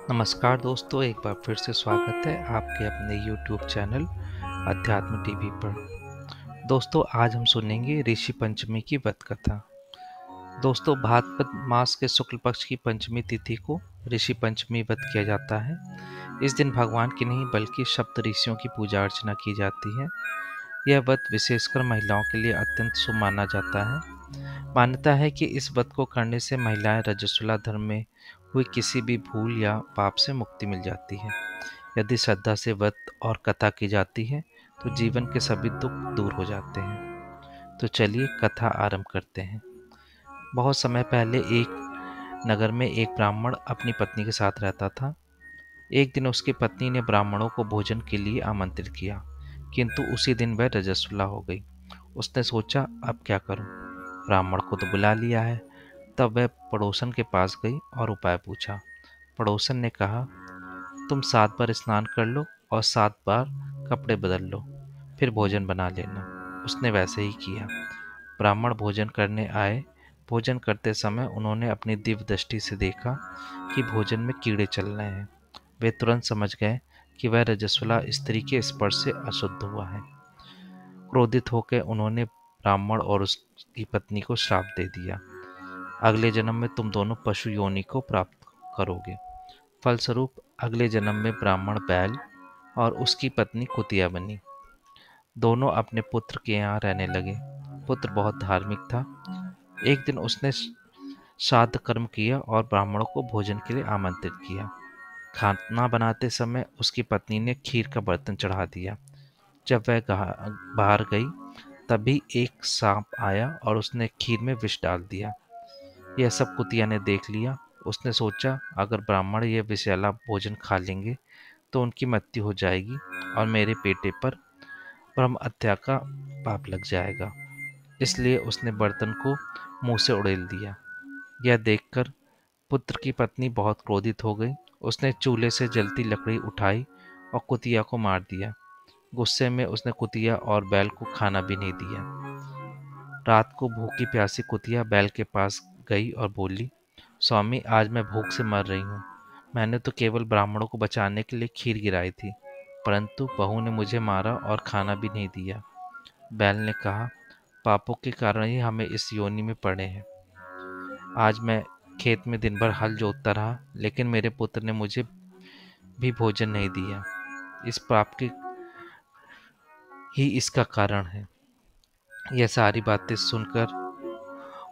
नमस्कार दोस्तों, एक बार फिर से स्वागत है आपके अपने YouTube चैनल अध्यात्म टीवी पर। दोस्तों, आज हम सुनेंगे ऋषि पंचमी की व्रत कथा। दोस्तों, भाद्रपद मास के शुक्ल पक्ष की पंचमी तिथि को ऋषि पंचमी व्रत किया जाता है। इस दिन भगवान की नहीं बल्कि सप्त ऋषियों की पूजा अर्चना की जाती है। यह व्रत विशेषकर महिलाओं के लिए अत्यंत शुभ माना जाता है। मान्यता है कि इस व्रत को करने से महिलाएं रजस्वला धर्म में हुई किसी भी भूल या पाप से मुक्ति मिल जाती है। यदि श्रद्धा से व्रत और कथा की जाती है तो जीवन के सभी दुख दूर हो जाते हैं। तो चलिए कथा आरंभ करते हैं। बहुत समय पहले एक नगर में एक ब्राह्मण अपनी पत्नी के साथ रहता था। एक दिन उसकी पत्नी ने ब्राह्मणों को भोजन के लिए आमंत्रित किया, किंतु उसी दिन वह रजस्वला हो गई। उसने सोचा, अब क्या करूं? ब्राह्मण को तो बुला लिया है। तब वह पड़ोसन के पास गई और उपाय पूछा। पड़ोसन ने कहा, तुम 7 बार स्नान कर लो और 7 बार कपड़े बदल लो, फिर भोजन बना लेना। उसने वैसे ही किया। ब्राह्मण भोजन करने आए। भोजन करते समय उन्होंने अपनी दिव्य दृष्टि से देखा कि भोजन में कीड़े चल रहे हैं। वे तुरंत समझ गए कि वह रजस्वला स्त्री के स्पर्श से अशुद्ध हुआ है। क्रोधित होकर उन्होंने ब्राह्मण और उसकी पत्नी को श्राप दे दिया। अगले जन्म में तुम दोनों पशु योनि को प्राप्त करोगे। फलस्वरूप अगले जन्म में ब्राह्मण बैल और उसकी पत्नी कुतिया बनी। दोनों अपने पुत्र के यहाँ रहने लगे। पुत्र बहुत धार्मिक था। एक दिन उसने श्राद्ध कर्म किया और ब्राह्मणों को भोजन के लिए आमंत्रित किया। खाना बनाते समय उसकी पत्नी ने खीर का बर्तन चढ़ा दिया। जब वह बाहर गई तभी एक सांप आया और उसने खीर में विष डाल दिया। यह सब कुतिया ने देख लिया। उसने सोचा, अगर ब्राह्मण यह विषैला भोजन खा लेंगे तो उनकी मृत्यु हो जाएगी और मेरे बेटे पर ब्रह्म हत्या का पाप लग जाएगा। इसलिए उसने बर्तन को मुंह से उड़ेल दिया। यह देखकर पुत्र की पत्नी बहुत क्रोधित हो गई। उसने चूल्हे से जलती लकड़ी उठाई और कुतिया को मार दिया। गुस्से में उसने कुतिया और बैल को खाना भी नहीं दिया। रात को भूखी प्यासी कुतिया बैल के पास गई और बोली, स्वामी, आज मैं भूख से मर रही हूँ। मैंने तो केवल ब्राह्मणों को बचाने के लिए खीर गिराई थी, परंतु बहू ने मुझे मारा और खाना भी नहीं दिया। बैल ने कहा, पापों के कारण ही हमें इस योनि में पड़े हैं। आज मैं खेत में दिन भर हल जोतता रहा, लेकिन मेरे पुत्र ने मुझे भी भोजन नहीं दिया। इस पाप की ही इसका कारण है। यह सारी बातें सुनकर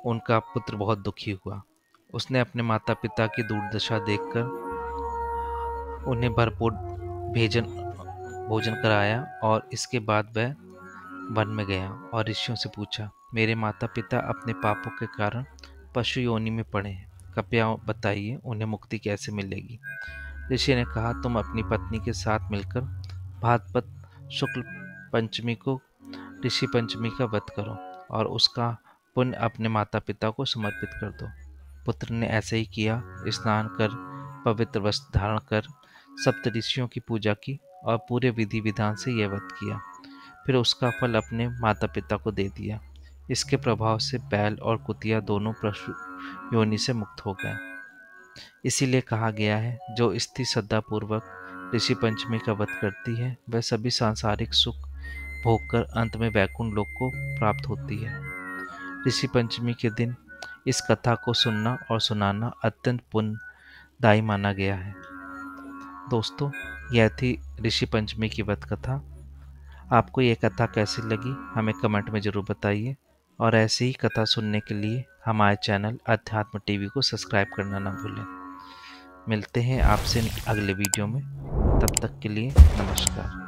उनका पुत्र बहुत दुखी हुआ। उसने अपने माता पिता की दुर्दशा देखकर उन्हें भरपूर भोजन कराया और इसके बाद वह वन में गया और ऋषियों से पूछा, मेरे माता पिता अपने पापों के कारण पशु योनि में पड़े हैं। कृपया बताइए, उन्हें मुक्ति कैसे मिलेगी? ऋषि ने कहा, तुम अपनी पत्नी के साथ मिलकर भाद्रपद शुक्ल पंचमी को ऋषि पंचमी का व्रत करो और उसका पुण्य अपने माता पिता को समर्पित कर दो। पुत्र ने ऐसे ही किया। स्नान कर, पवित्र वस्त्र धारण कर, सप्त ऋषियों की पूजा की और पूरे विधि विधान से यह व्रत किया। फिर उसका फल अपने माता पिता को दे दिया। इसके प्रभाव से बैल और कुतिया दोनों पशु योनि से मुक्त हो गए। इसीलिए कहा गया है, जो स्त्री श्रद्धापूर्वक ऋषि पंचमी का व्रत करती है वह सभी सांसारिक सुख भोग कर अंत में वैकुंठ लोक को प्राप्त होती है। ऋषि पंचमी के दिन इस कथा को सुनना और सुनाना अत्यंत पुण्यदायी माना गया है। दोस्तों, यह थी ऋषि पंचमी की व्रत कथा। आपको ये कथा कैसी लगी हमें कमेंट में ज़रूर बताइए और ऐसी ही कथा सुनने के लिए हमारे चैनल अध्यात्म टीवी को सब्सक्राइब करना ना भूलें। मिलते हैं आपसे अगले वीडियो में। तब तक के लिए नमस्कार।